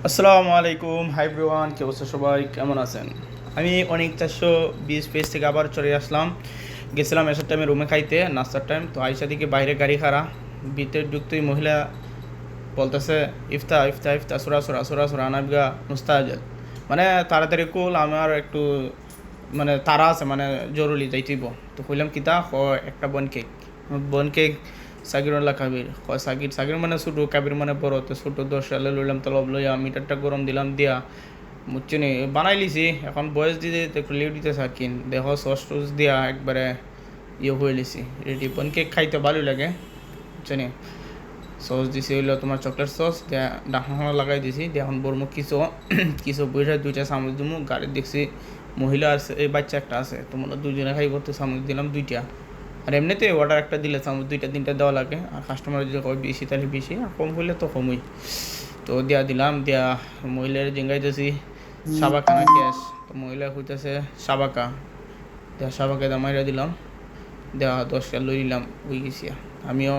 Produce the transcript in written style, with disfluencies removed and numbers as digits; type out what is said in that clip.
আসসালামু আলাইকুম, hi everyone, কি অবস্থা সবাই, কেমন আছেন? আমি অনেক 420 পেজ থেকে আবার চলে আসলাম। গেছিলাম এসার টাইমে রুমে খাইতে, নাস্তার টাইম। তো আইসা দিকে বাইরে গাড়ি খাড়া, ভিতরে ঢুকতেই মহিলা বলতেছে ইফতা ইফতা ইফতা সুরা সুরা সুরা সুরা আনাবিগা মুস্তাহাজাল। মানে তাড়াতাড়ি কুল, আমার একটু মানে তারা আছে, মানে জরুরি যাইতেইব। তো কইলাম কিতা একটা বন কেক সাকিরুল্লাহ কাবির সাকির সাকির মানে ছোটো, কাবির মানে বড়। তো ছোটো 10 সালে লইলাম, তো লব লইয়া মিটারটা গরম দিলাম, দিয়া মুচ্ছিনি বানাই লিছি। এখন বয়স দিতে একটু লেট দিতে সাকিন, দেখো সস টস দিয়া একবারে হয়ে লিছি রেডি। বন কেক খাইতে ভালোই লাগে, বুঝছেনি। সস দিছি হইলো তোমার চকলেট সস, দিয়া ডাকনা লাগাই দিছি। দিয়ে এখন বরমুখ কিছু কিছু বইটা 2টা চামচ দিমু। গাড়ি দেখছি মহিলা আছে, এই বাচ্চা একটা আছে, তোমরা 2 জনে খাই করতে চামচ দিলাম 2টা। আর এমনিতে অর্ডার একটা দিলে চামচ 2টা 3টা দেওয়া লাগে। আর কাস্টমার যদি কয় বেশি তাহলে বেশি, আর কম হইলে তো কমই। তো দিয়া দিলাম, দিয়া মহিলার জিঙ্গাইতেছি সাবাকা না ক্যাশ। তো মহিলা হইতেছে সাবাকা, দেয়া সাবাকা দামাইরা দিলাম, দেওয়া 10 কাল লই নিলাম, বুঝে গেছি। আমিও